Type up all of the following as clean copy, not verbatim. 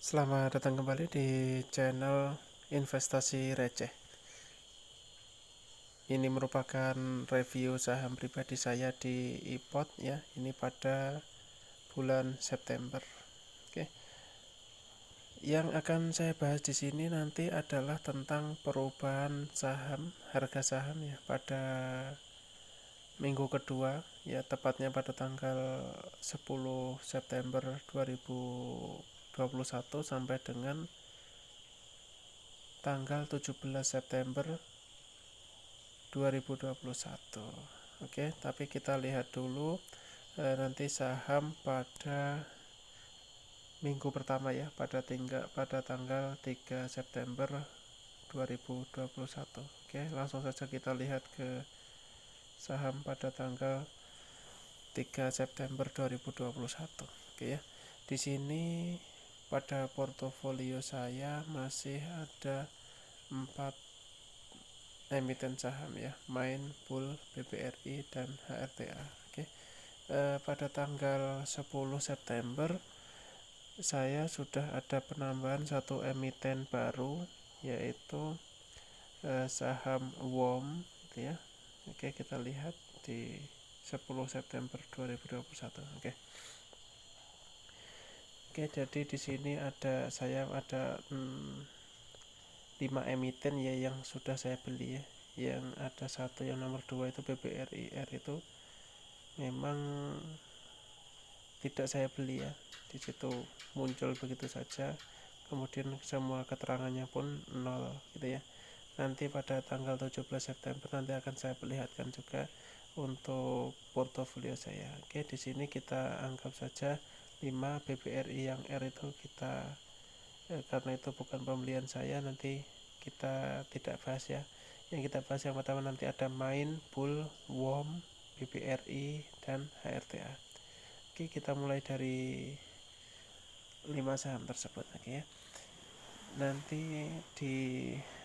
Selamat datang kembali di channel Investasi Receh. Ini merupakan review saham pribadi saya di iPod ya. Ini pada bulan September. Oke. Yang akan saya bahas di sini nanti adalah tentang perubahan saham, harga saham ya pada minggu kedua ya, tepatnya pada tanggal 10 September 2021 sampai dengan tanggal 17 September 2021. Oke, tapi kita lihat dulu nanti saham pada minggu pertama ya, pada tanggal 3 September 2021. Oke, langsung saja kita lihat ke saham pada tanggal 3 September 2021. Oke ya. Di sini pada portofolio saya masih ada 4 emiten saham ya, Main, Bull, BBRI, dan HRTA. Oke. Pada tanggal 10 September saya sudah ada penambahan satu emiten baru, yaitu saham WOM gitu ya. Oke, kita lihat di 10 September 2021. Oke, jadi di sini saya ada 5 emiten ya yang sudah saya beli ya. Yang ada satu, yang nomor 2 itu BBRIR, itu memang tidak saya beli ya. Di situ muncul begitu saja, kemudian semua keterangannya pun nol gitu ya. Nanti pada tanggal 17 September nanti akan saya perlihatkan juga untuk portofolio saya. Oke, di sini kita anggap saja 5 BBRI yang R itu kita karena itu bukan pembelian saya, nanti kita tidak bahas ya. Yang kita bahas yang pertama nanti ada Main, Bull, WOM, BBRI, dan HRTA. Oke, kita mulai dari 5 saham tersebut. Oke ya. Nanti di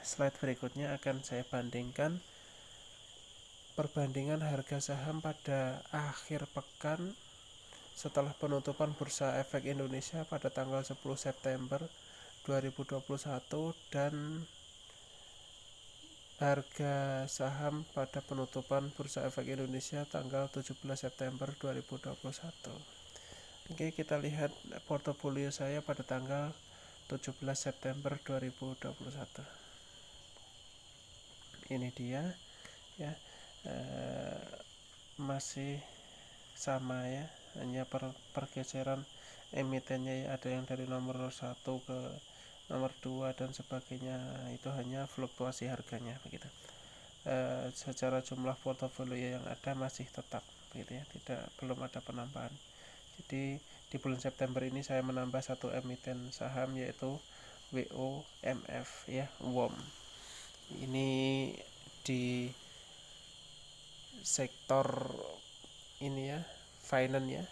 slide berikutnya akan saya bandingkan perbandingan harga saham pada akhir pekan setelah penutupan Bursa Efek Indonesia pada tanggal 10 September 2021 dan harga saham pada penutupan Bursa Efek Indonesia tanggal 17 September 2021. Oke, kita lihat portofolio saya pada tanggal 17 September 2021. Ini dia ya, masih sama ya, hanya pergeseran emitennya ya, ada yang dari nomor 1 ke nomor 2 dan sebagainya, itu hanya fluktuasi harganya begitu. Secara jumlah portofolio yang ada masih tetap begitu ya, belum ada penambahan. Jadi di bulan September ini saya menambah satu emiten saham, yaitu WOMF ya, WOM. Ini di sektor ini ya, finance ya,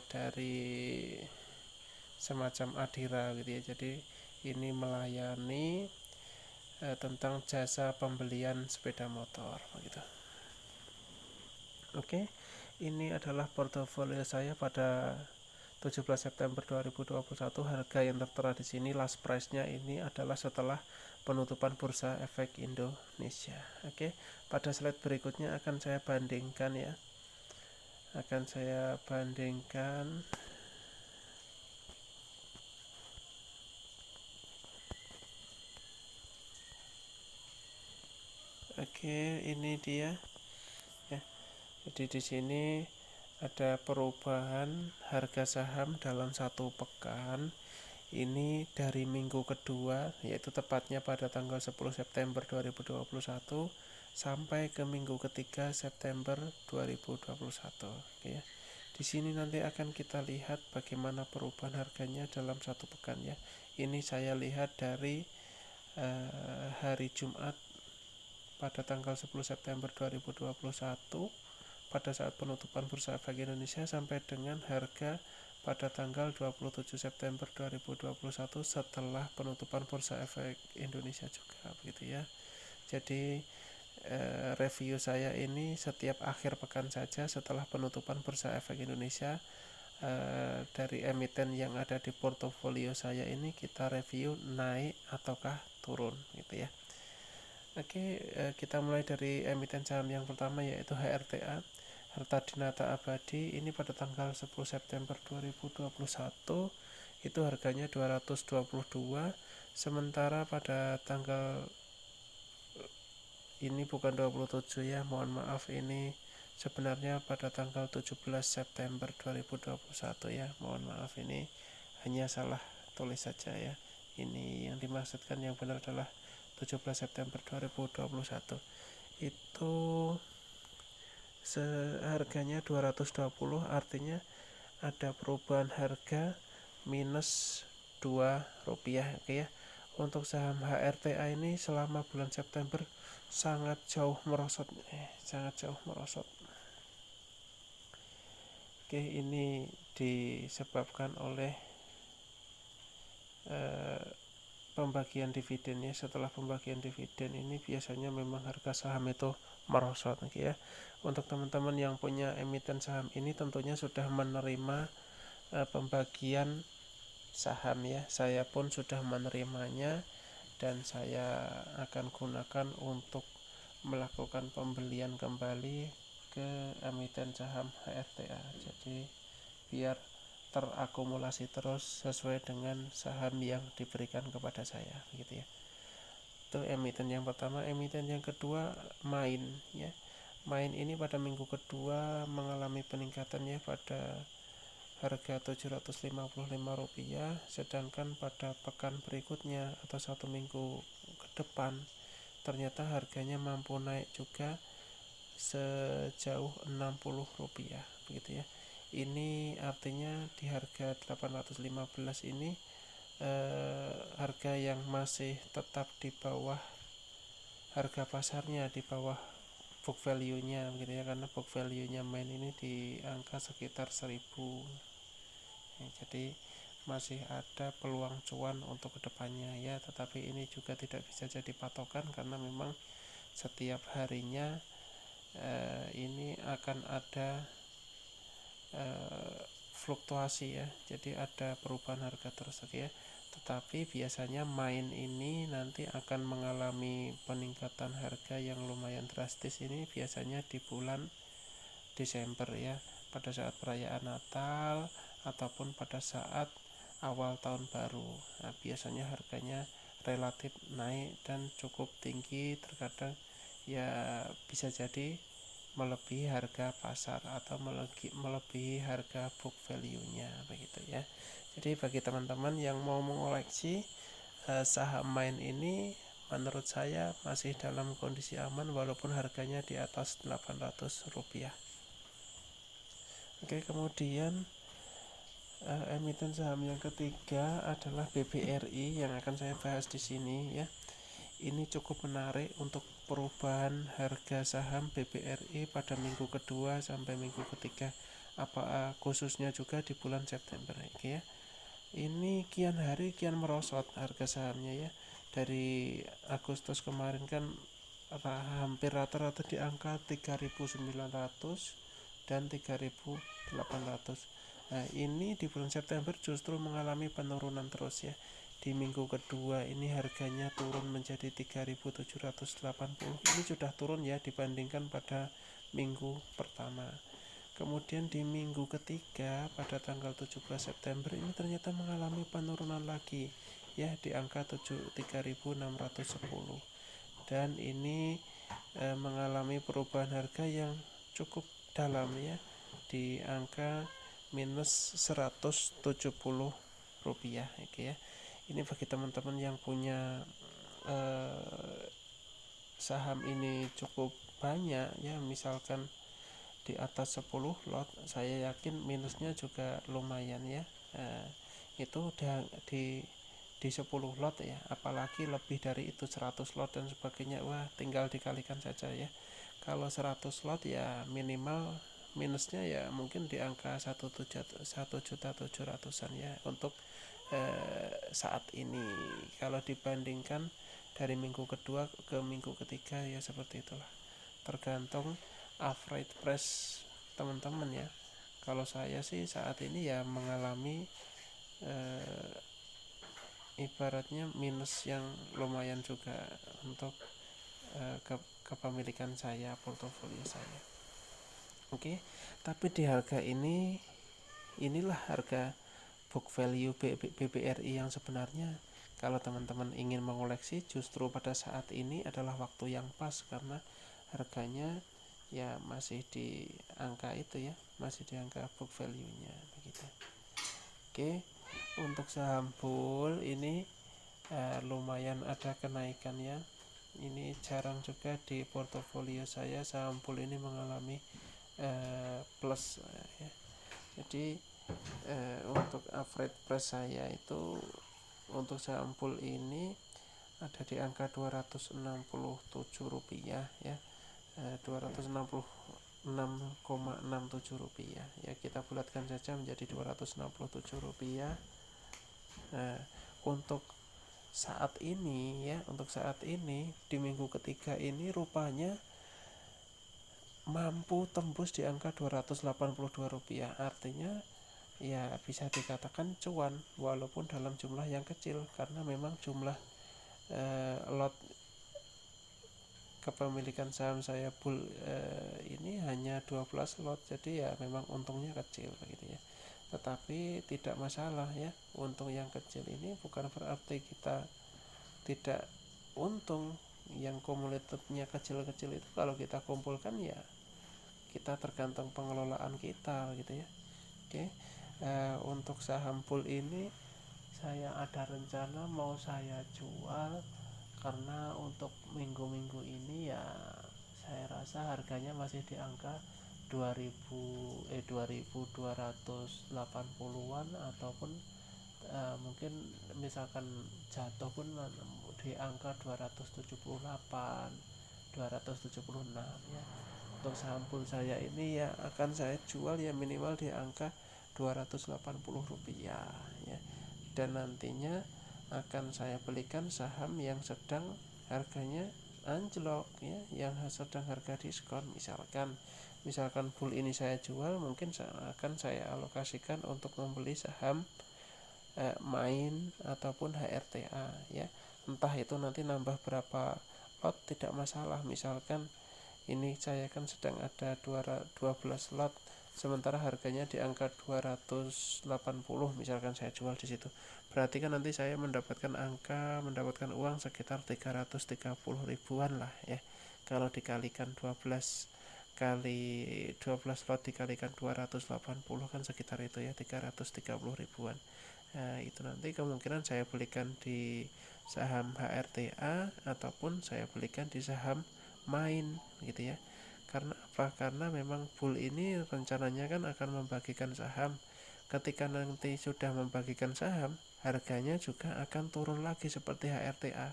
dari semacam Adira gitu ya. Jadi ini melayani tentang jasa pembelian sepeda motor begitu. Oke, ini adalah portofolio saya pada 17 September 2021. Harga yang tertera di sini last price-nya ini adalah setelah penutupan Bursa Efek Indonesia. Oke, pada slide berikutnya akan saya bandingkan ya. Oke, ini dia ya. Jadi di sini ada perubahan harga saham dalam satu pekan. Ini dari minggu kedua, yaitu tepatnya pada tanggal 10 September 2021 sampai ke minggu ketiga September 2021. Oke ya. Di sini nanti akan kita lihat bagaimana perubahan harganya dalam satu pekan ya. Ini saya lihat dari hari Jumat pada tanggal 10 September 2021 pada saat penutupan Bursa Efek Indonesia sampai dengan harga pada tanggal 27 September 2021 setelah penutupan Bursa Efek Indonesia juga begitu ya. Jadi review saya ini setiap akhir pekan saja setelah penutupan Bursa Efek Indonesia dari emiten yang ada di portofolio saya ini kita review naik ataukah turun gitu ya. Oke, kita mulai dari emiten saham yang pertama yaitu HRTA, Harta Dinata Abadi. Ini pada tanggal 10 September 2021 itu harganya 222, sementara pada tanggal ini bukan 27 ya, mohon maaf, ini sebenarnya pada tanggal 17 September 2021 ya, mohon maaf, ini hanya salah tulis saja ya. Ini yang dimaksudkan yang benar adalah 17 September 2021 itu seharganya 220, artinya ada perubahan harga minus 2 rupiah. Oke ya, untuk saham HRTA ini selama bulan September sangat jauh merosot, Oke, ini disebabkan oleh pembagian dividennya. Setelah pembagian dividen ini biasanya memang harga saham itu merosot ya. Untuk teman-teman yang punya emiten saham ini tentunya sudah menerima pembagian saham ya. Saya pun sudah menerimanya dan saya akan gunakan untuk melakukan pembelian kembali ke emiten saham HRTA. Jadi biar terakumulasi terus sesuai dengan saham yang diberikan kepada saya gitu ya. Itu emiten yang pertama. Emiten yang kedua Main ya. Main ini pada minggu kedua mengalami peningkatannya pada harga Rp755, sedangkan pada pekan berikutnya atau satu minggu ke depan ternyata harganya mampu naik juga sejauh Rp60 begitu ya. Ini artinya di harga 815 ini harga yang masih tetap di bawah harga pasarnya, di bawah book value-nya gitu ya, karena book value-nya Main ini di angka sekitar 1000 ya, jadi masih ada peluang cuan untuk kedepannya ya, tetapi ini juga tidak bisa jadi patokan karena memang setiap harinya ini akan ada fluktuasi ya, jadi ada perubahan harga terus ya. Tetapi biasanya Main ini nanti akan mengalami peningkatan harga yang lumayan drastis ini biasanya di bulan Desember ya, pada saat perayaan Natal ataupun pada saat awal tahun baru. Nah, biasanya harganya relatif naik dan cukup tinggi, terkadang ya bisa jadi melebihi harga pasar atau melebihi harga book value-nya begitu ya. Jadi bagi teman-teman yang mau mengoleksi saham Main ini, menurut saya masih dalam kondisi aman walaupun harganya di atas Rp800. Oke, kemudian emiten saham yang ketiga adalah BBRI yang akan saya bahas di sini ya. Ini cukup menarik untuk perubahan harga saham BBRI pada minggu kedua sampai minggu ketiga, khususnya juga di bulan September ya. Ini kian hari kian merosot harga sahamnya ya. Dari Agustus kemarin kan hampir rata-rata di angka 3.900 dan 3.800. Nah, ini di bulan September justru mengalami penurunan terus ya. Di minggu kedua ini harganya turun menjadi 3.780. Ini sudah turun ya dibandingkan pada minggu pertama. Kemudian di minggu ketiga pada tanggal 17 September ini ternyata mengalami penurunan lagi ya di angka 3.610. Dan ini mengalami perubahan harga yang cukup dalam ya, di angka minus Rp170 ya. Ini bagi teman-teman yang punya saham ini cukup banyak ya, misalkan di atas 10 lot, saya yakin minusnya juga lumayan ya. Itu udah di 10 lot ya, apalagi lebih dari itu 100 lot dan sebagainya, wah tinggal dikalikan saja ya. Kalau 100 lot ya minimal minusnya ya mungkin di angka 1.700.000 ya untuk saat ini. Kalau dibandingkan dari minggu kedua ke minggu ketiga ya seperti itulah, tergantung average price teman-teman ya. kalau saya sih saat ini ya mengalami ibaratnya minus yang lumayan juga untuk kepemilikan saya, portofolio saya. Oke, tapi di harga ini, inilah harga book value BBRI yang sebenarnya. Kalau teman-teman ingin mengoleksi, justru pada saat ini adalah waktu yang pas, karena harganya ya masih di angka itu ya, masih di angka book value-nya begitu. Oke, untuk saham bull ini lumayan ada kenaikan ya. Ini jarang juga di portofolio saya saham bull ini mengalami plus ya. Jadi untuk average price saya itu untuk saham bull ini ada di angka Rp267 ya, 266,67 ya, kita bulatkan saja menjadi Rp267. Untuk saat ini ya, untuk saat ini di minggu ketiga ini rupanya mampu tembus di angka Rp282, artinya ya bisa dikatakan cuan walaupun dalam jumlah yang kecil, karena memang jumlah lot kepemilikan saham saya bull ini hanya 12 lot, jadi ya memang untungnya kecil begitu ya. Tetapi tidak masalah ya, untung yang kecil ini bukan berarti kita tidak untung. Yang kumulatifnya kecil-kecil itu kalau kita kumpulkan ya kita tergantung pengelolaan kita gitu ya. Oke, untuk saham bull ini saya ada rencana mau saya jual, karena untuk minggu-minggu ini ya saya rasa harganya masih di angka 2280-an, ataupun mungkin misalkan jatuh pun di angka 278, 276 ya. Untuk saham bull saya ini ya akan saya jual ya minimal di angka Rp280 ya. Dan nantinya akan saya belikan saham yang sedang harganya anjlok ya, yang sedang harga diskon. Misalkan bull ini saya jual, mungkin akan saya alokasikan untuk membeli saham main ataupun HRTA ya. Entah itu nanti nambah berapa lot tidak masalah. Misalkan ini saya kan sedang ada 12 lot, sementara harganya di angka 280, misalkan saya jual di situ. Berarti kan nanti saya mendapatkan uang sekitar 330 ribuan lah ya. Kalau dikalikan 12 kali 12 lot dikalikan 280 kan sekitar itu ya, 330 ribuan. Nah, itu nanti kemungkinan saya belikan di saham HRTA ataupun saya belikan di saham main gitu ya. Karena apa? Karena memang bull ini rencananya kan akan membagikan saham. Ketika nanti sudah membagikan saham, harganya juga akan turun lagi seperti HRTA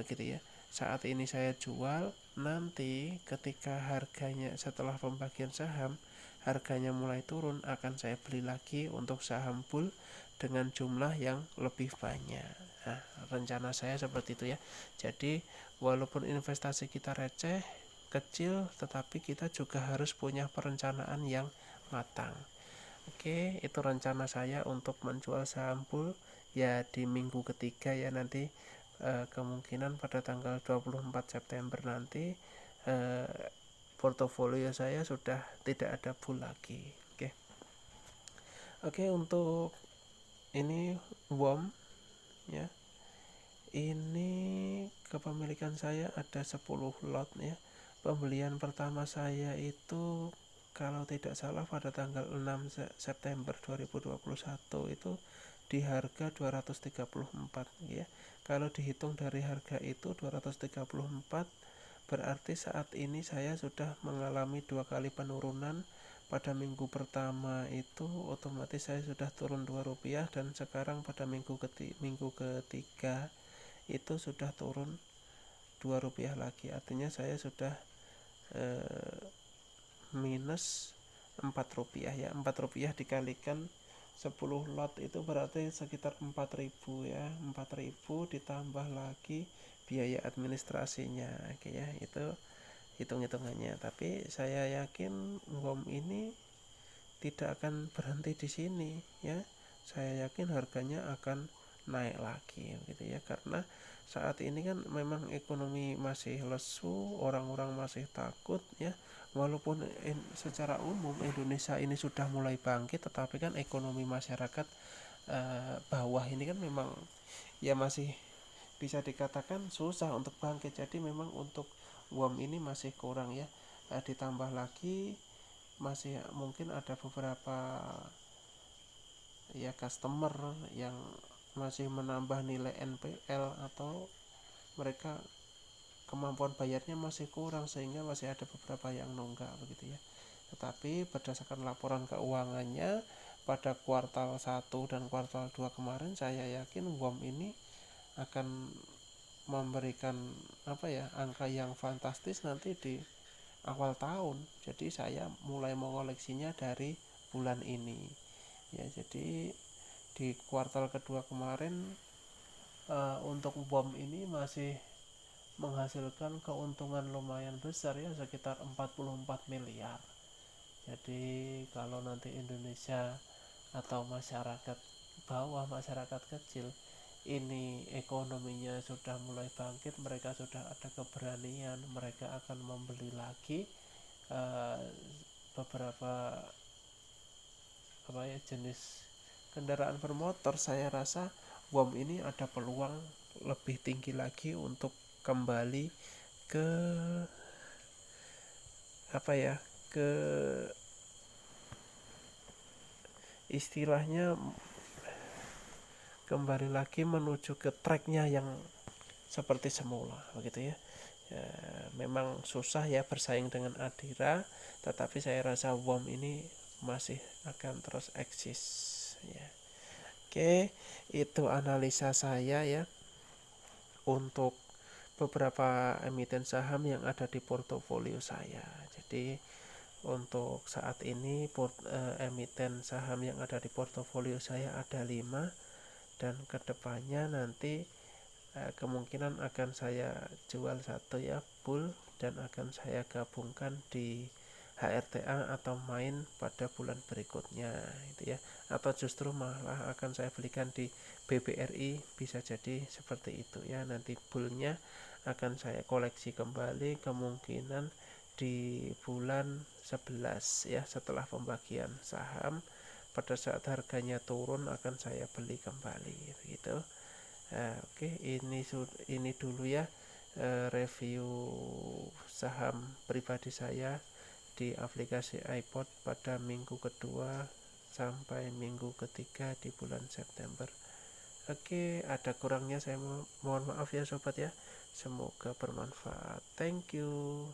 begitu ya. Saat ini saya jual, nanti ketika harganya setelah pembagian saham harganya mulai turun, akan saya beli lagi untuk saham bull dengan jumlah yang lebih banyak. Nah, rencana saya seperti itu ya. Jadi walaupun investasi kita receh, kecil, tetapi kita juga harus punya perencanaan yang matang. Oke, itu rencana saya untuk menjual saham bull ya di minggu ketiga ya, nanti kemungkinan pada tanggal 24 September nanti portofolio saya sudah tidak ada bull lagi. Oke, untuk ini WOM ya. Ini kepemilikan saya ada 10 lot ya. Pembelian pertama saya itu kalau tidak salah pada tanggal 6 September 2021 itu di harga 234 ya. Kalau dihitung dari harga itu 234, berarti saat ini saya sudah mengalami 2 kali penurunan. Pada minggu pertama itu otomatis saya sudah turun Rp2, dan sekarang pada minggu ketiga itu sudah turun Rp2 lagi. Artinya saya sudah minus Rp4 ya. Rp4 dikalikan 10 lot itu berarti sekitar 4.000 ya. 4.000 ditambah lagi biaya administrasinya. Oke ya, itu hitung-hitungannya. Tapi saya yakin WOM ini tidak akan berhenti di sini ya. Saya yakin harganya akan naik lagi gitu ya, karena saat ini kan memang ekonomi masih lesu, orang-orang masih takut ya. Walaupun secara umum Indonesia ini sudah mulai bangkit, tetapi kan ekonomi masyarakat bawah ini kan memang ya masih bisa dikatakan susah untuk bangkit. Jadi memang untuk uang ini masih kurang ya. Ditambah lagi masih mungkin ada beberapa ya customer yang masih menambah nilai NPL, atau mereka kemampuan bayarnya masih kurang sehingga masih ada beberapa yang nunggak begitu ya. Tetapi berdasarkan laporan keuangannya pada kuartal 1 dan kuartal 2 kemarin, saya yakin WOM ini akan memberikan angka yang fantastis nanti di awal tahun. Jadi saya mulai mengoleksinya dari bulan ini ya. Jadi di kuartal kedua kemarin untuk BOM ini masih menghasilkan keuntungan lumayan besar ya, sekitar 44 miliar. Jadi kalau nanti Indonesia atau masyarakat bawah, masyarakat kecil ini ekonominya sudah mulai bangkit, mereka sudah ada keberanian, mereka akan membeli lagi beberapa jenis kendaraan bermotor. Saya rasa WOM ini ada peluang lebih tinggi lagi untuk kembali ke ke istilahnya kembali lagi menuju ke tracknya yang seperti semula begitu ya. Memang susah ya bersaing dengan Adira, tetapi saya rasa WOM ini masih akan terus eksis ya. Oke, itu analisa saya ya untuk beberapa emiten saham yang ada di portofolio saya. Jadi untuk saat ini emiten saham yang ada di portofolio saya ada 5, dan kedepannya nanti kemungkinan akan saya jual satu ya, full, dan akan saya gabungkan di HRTA atau main pada bulan berikutnya itu ya, atau justru malah akan saya belikan di BBRI, bisa jadi seperti itu ya. Nanti bullnya akan saya koleksi kembali kemungkinan di bulan 11 ya, setelah pembagian saham. Pada saat harganya turun akan saya beli kembali gitu. Oke, ini dulu ya review saham pribadi saya di aplikasi iPod pada minggu kedua sampai minggu ketiga di bulan September. Oke, ada kurangnya saya mohon maaf ya sobat ya. Semoga bermanfaat. Thank you.